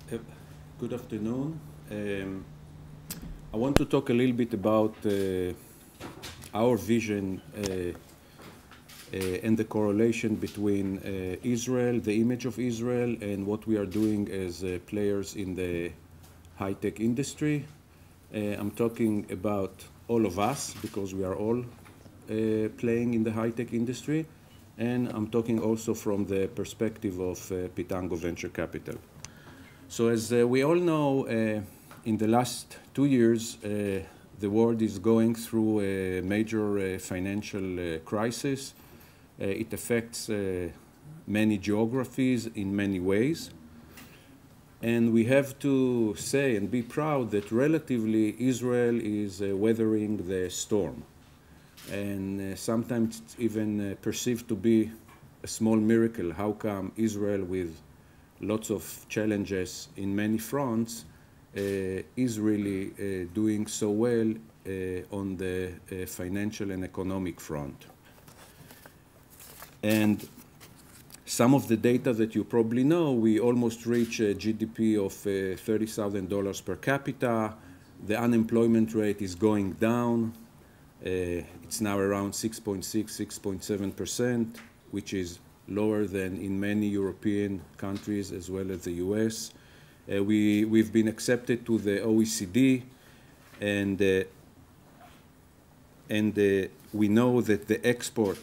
Uh, Good afternoon. I want to talk a little bit about our vision and the correlation between Israel, the image of Israel, and what we are doing as players in the high-tech industry. I'm talking about all of us because we are all playing in the high-tech industry, and I'm talking also from the perspective of Pitango Venture Capital. So as we all know, in the last 2 years, the world is going through a major financial crisis. It affects many geographies in many ways. And we have to say and be proud that relatively Israel is weathering the storm. And sometimes it's even perceived to be a small miracle. How come Israel, with lots of challenges in many fronts, is really doing so well on the financial and economic front? And some of the data that you probably know, we almost reach a GDP of $30,000 per capita. The unemployment rate is going down. It's now around 6.6, 6.7%, which is lower than in many European countries as well as the US. We've been accepted to the OECD, and we know that the export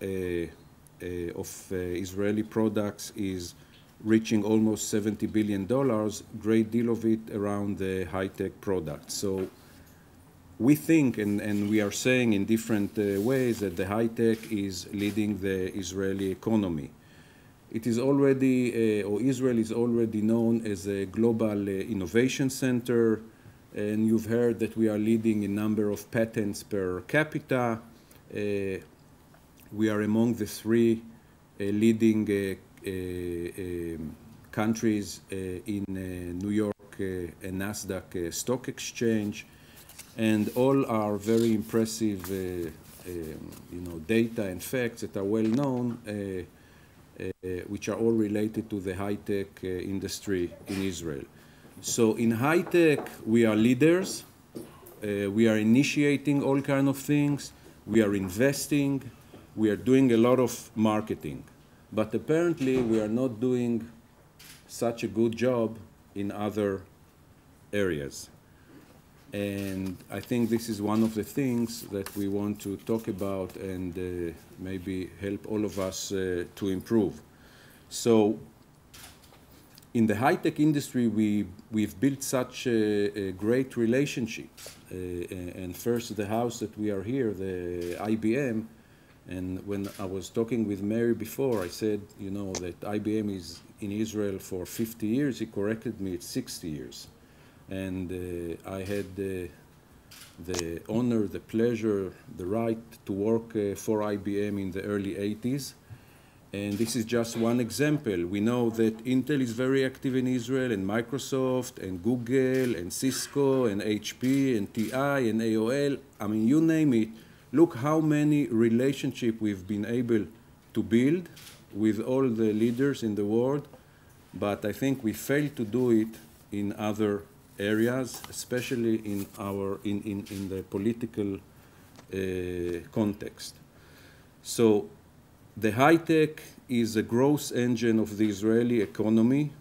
of Israeli products is reaching almost $70 billion, great deal of it around the high-tech products. So we think, and we are saying in different ways, that the high-tech is leading the Israeli economy. It is already, or Israel is already known as a global innovation center, and you've heard that we are leading in number of patents per capita. We are among the 3 leading countries in New York and Nasdaq stock exchange. And all are very impressive data and facts that are well known, which are all related to the high-tech industry in Israel. So in high-tech, we are leaders. We are initiating all kinds of things. We are investing. We are doing a lot of marketing. But apparently, we are not doing such a good job in other areas. And I think this is one of the things that we want to talk about and maybe help all of us to improve. So in the high-tech industry, we've built such a great relationship. And first, the house that we are here, the IBM, and when I was talking with Mary before, I said, you know, that IBM is in Israel for 50 years. He corrected me, it's 60 years. And I had the honor, the pleasure, the right to work for IBM in the early 80s. And this is just one example. We know that Intel is very active in Israel, and Microsoft, and Google, and Cisco, and HP, and TI, and AOL. I mean, you name it. Look how many relationships we've been able to build with all the leaders in the world. But I think we failed to do it in other areas, especially in the political context. So the high-tech is a growth engine of the Israeli economy,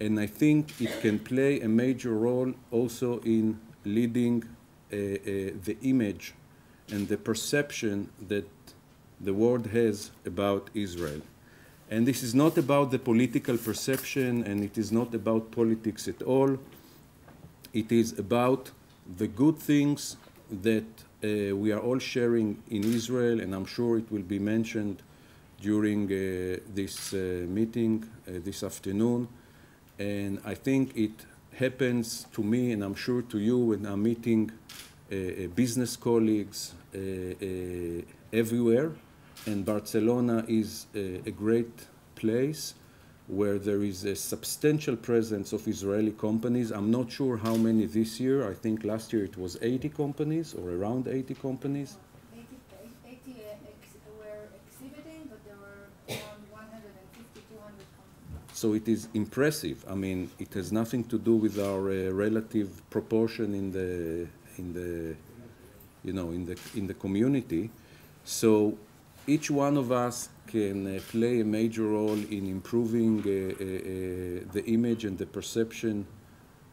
and I think it can play a major role also in leading the image and the perception that the world has about Israel. And this is not about the political perception, and it is not about politics at all. It is about the good things that we are all sharing in Israel, and I'm sure it will be mentioned during this meeting this afternoon. And I think it happens to me, and I'm sure to you, when I'm meeting business colleagues everywhere. And Barcelona is a great place where there is a substantial presence of Israeli companies. I'm not sure how many this year. I think last year it was 80 companies or around 80 companies. 80 were exhibiting, but there were around 150, 200 companies. So it is impressive. I mean, it has nothing to do with our relative proportion in the community. So each one of us can play a major role in improving the image and the perception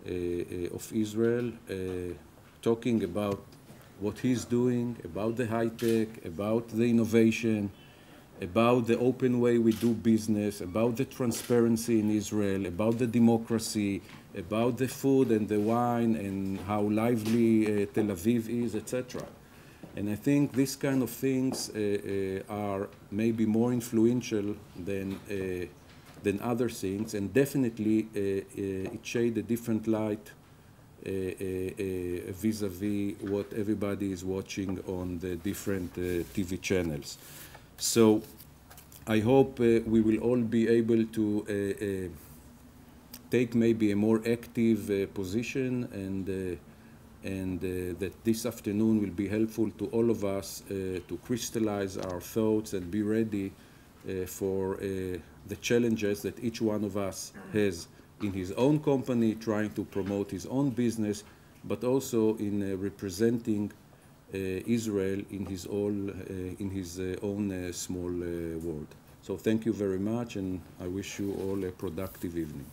of Israel, talking about what he's doing, about the high-tech, about the innovation, about the open way we do business, about the transparency in Israel, about the democracy, about the food and the wine and how lively Tel Aviv is, etc. And I think these kind of things are maybe more influential than other things, and definitely it shades a different light vis-a-vis what everybody is watching on the different TV channels. So I hope we will all be able to take maybe a more active position, and that this afternoon will be helpful to all of us to crystallize our thoughts and be ready for the challenges that each one of us has in his own company, trying to promote his own business, but also in representing Israel in his own small world. So thank you very much, and I wish you all a productive evening.